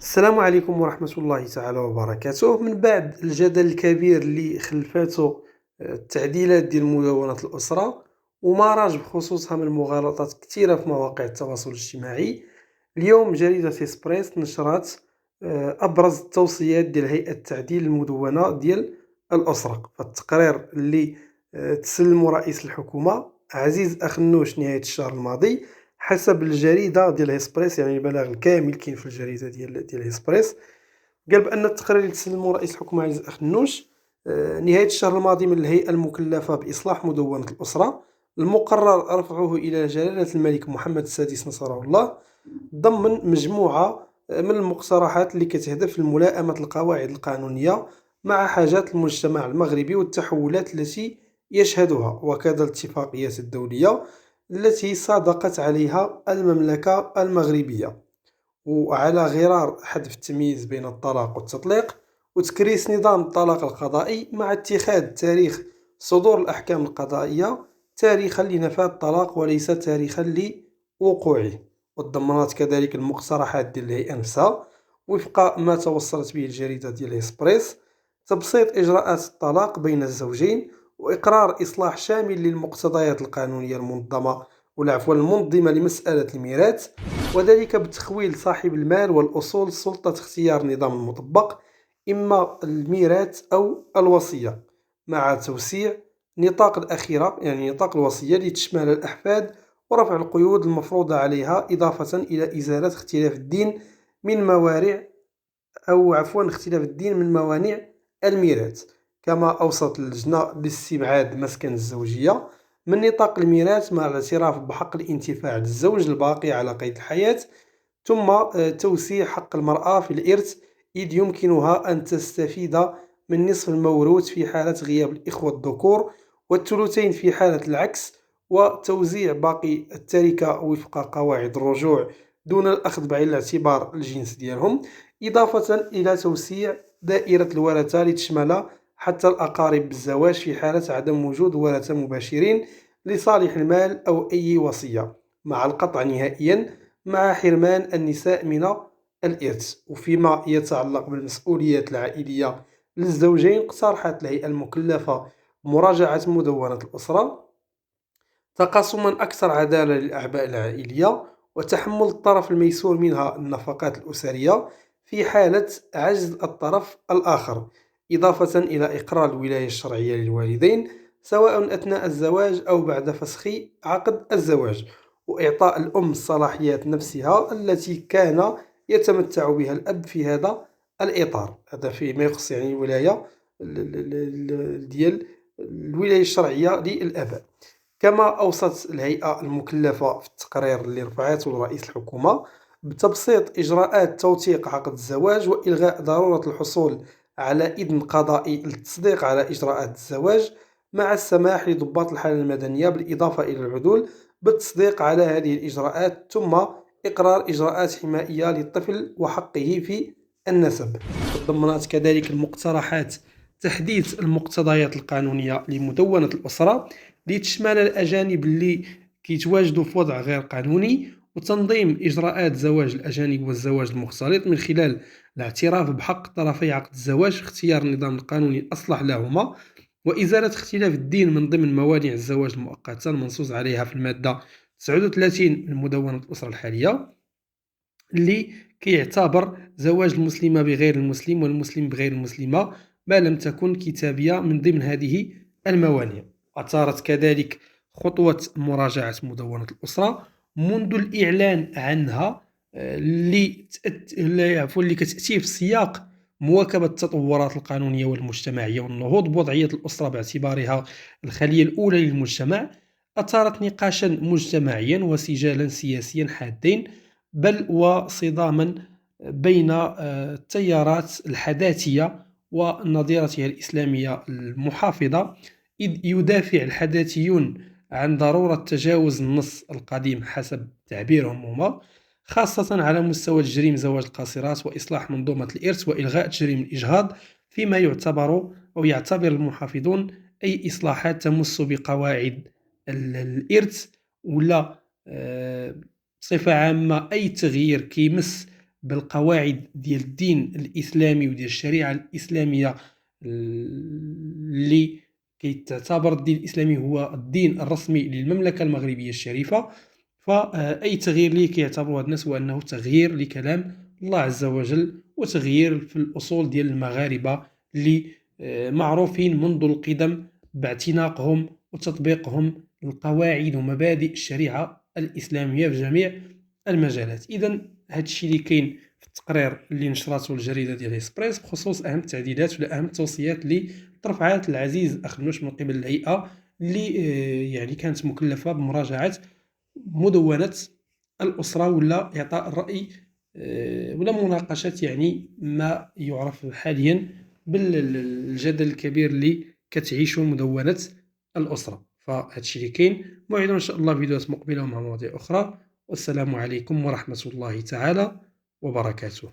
السلام عليكم ورحمة الله تعالى وبركاته. من بعد الجدل الكبير اللي خلفاته التعديلات ديال مدونة الأسرة وما راج بخصوصها من مغالطات كثيرة في مواقع التواصل الاجتماعي، اليوم جريدة إسبريس نشرت أبرز التوصيات ديال هيئة تعديل المدونة ديال الأسرة. فالتقرير اللي تسلمه رئيس الحكومة عزيز أخنوش نهاية الشهر الماضي حسب الجريدة ديال إسبريس، يعني البلاغ الكامل كاين في الجريدة ديال إسبريس. قال بأن التقرير اللي تسلمه رئيس الحكومة عزيز أخنوش نهاية الشهر الماضي من الهيئة المكلفة بإصلاح مدونة الأسرة المقرر رفعه إلى جلالة الملك محمد السادس نصره الله، ضمن مجموعة من المقترحات اللي كتهدف لملائمة القواعد القانونية مع حاجات المجتمع المغربي والتحولات التي يشهدها، وكذا الاتفاقيات الدولية التي صادقت عليها المملكة المغربية، وعلى غرار حذف التمييز بين الطلاق والتطليق وتكريس نظام الطلاق القضائي مع اتخاذ تاريخ صدور الأحكام القضائية تاريخا لنفاذ الطلاق وليس تاريخا لوقوعه. وتضمنت كذلك المقترحات ديال الهيئة نفسها وفق ما توصلت به الجريدة ديال إسبريس تبسيط إجراءات الطلاق بين الزوجين وإقرار إصلاح شامل للمقتضيات القانونية المنظمة لمسألة الميراث، وذلك بتخويل صاحب المال والأصول سلطة اختيار النظام المطبق، إما الميراث أو الوصية، مع توسيع نطاق الأخيرة يعني نطاق الوصية لتشمل الأحفاد ورفع القيود المفروضة عليها، إضافة إلى إزالة اختلاف الدين من موانع الميراث. كما أوصت اللجنة باستبعاد مسكن الزوجية من نطاق الميراث مع الاعتراف بحق الانتفاع للزوج الباقي على قيد الحياة، ثم توسيع حق المرأة في الإرث إذ يمكنها أن تستفيد من نصف الموروث في حالة غياب الإخوة الذكور والثلثين في حالة العكس، وتوزيع باقي التركة وفق قواعد الرجوع دون الأخذ بعين الاعتبار الجنس ديالهم، إضافة إلى توسيع دائرة الورثة لتشمل حتى الأقارب بالزواج في حالة عدم وجود ورثة مباشرين لصالح المال أو أي وصية، مع القطع نهائيا مع حرمان النساء من الإرث. وفيما يتعلق بالمسؤوليات العائلية للزوجين، اقترحت الهيئة المكلفة مراجعة مدونة الأسرة تقاسما أكثر عدالة للأعباء العائلية وتحمل الطرف الميسور منها النفقات الأسرية في حالة عجز الطرف الآخر، إضافة إلى إقرار الولاية الشرعية للوالدين سواء أثناء الزواج أو بعد فسخ عقد الزواج، وإعطاء الأم الصلاحيات نفسها التي كان يتمتع بها الأب في هذا الإطار. هذا فيما يخص يعني ديال الولاية الشرعية للآباء. كما أوصت الهيئة المكلفة في التقرير اللي رفعته لرئيس الحكومة بتبسيط إجراءات توثيق عقد الزواج وإلغاء ضرورة الحصول على إذن قضائي للتصديق على إجراءات الزواج، مع السماح لضباط الحالة المدنية بالإضافة إلى العدول بالتصديق على هذه الإجراءات، ثم إقرار إجراءات حمائية للطفل وحقه في النسب. تضمنت كذلك المقترحات تحديث المقتضيات القانونية لمدونة الأسرة لتشمل الأجانب اللي كيتواجدوا في وضع غير قانوني، وتنظيم إجراءات زواج الأجانب والزواج المختلط من خلال الاعتراف بحق طرفي عقد الزواج في اختيار النظام القانوني الأصلح لهما، وإزالة اختلاف الدين من ضمن موانع الزواج المؤقتة المنصوص عليها في المادة 39 من مدونة الأسرة الحالية، اللي كيعتبر زواج المسلمة بغير المسلم والمسلم بغير المسلمة ما لم تكن كتابية من ضمن هذه الموانع. أثارت كذلك خطوة مراجعة مدونة الأسرة منذ الإعلان عنها اللي كتأتي في سياق مواكبة التطورات القانونية والمجتمعية والنهوض بوضعية الأسرة باعتبارها الخلية الأولى للمجتمع، أثارت نقاشا مجتمعيا وسجالا سياسيا حادين، بل وصداما بين التيارات الحداثية ونظيرتها الإسلامية المحافظة، إذ يدافع الحداثيون عن ضرورة تجاوز النص القديم حسب تعبيرهم هما، خاصة على مستوى تجريم زواج القاصرات وإصلاح منظومة الإرث وإلغاء تجريم الإجهاض، فيما يعتبر المحافظون أي إصلاحات تمس بقواعد الإرث ولا بصفة عامة أي تغيير كيمس بالقواعد ديال الدين الإسلامي وديال الشريعة الإسلامية اللي كيتعتبر الدين الإسلامي هو الدين الرسمي للمملكة المغربية الشريفة. فأي تغيير ليه كيعتبروا هاد الناس هو أنه تغيير لكلام الله عز وجل، وتغيير في الأصول ديال المغاربة اللي معروفين منذ القدم باعتناقهم وتطبيقهم لقواعد ومبادئ الشريعة الإسلامية في جميع المجالات. إذا هاد الشيء اللي كاين في التقرير اللي نشرته الجريدة ديال إكسبريس بخصوص أهم التعديلات ولا أهم التوصيات اللي طرحها العزيز أخنوش من قبل الهيئة اللي يعني كانت مكلفة بمراجعة مدونة الأسرة ولا إعطاء الرأي ولا مناقشة يعني ما يعرف حاليا بالجدل الكبير اللي كتعيشه مدونة الأسرة. فهاد الشيء اللي كاين. موعد إن شاء الله فيديوهات مقبلة مع مواضيع أخرى، والسلام عليكم ورحمة الله تعالى وبركاته.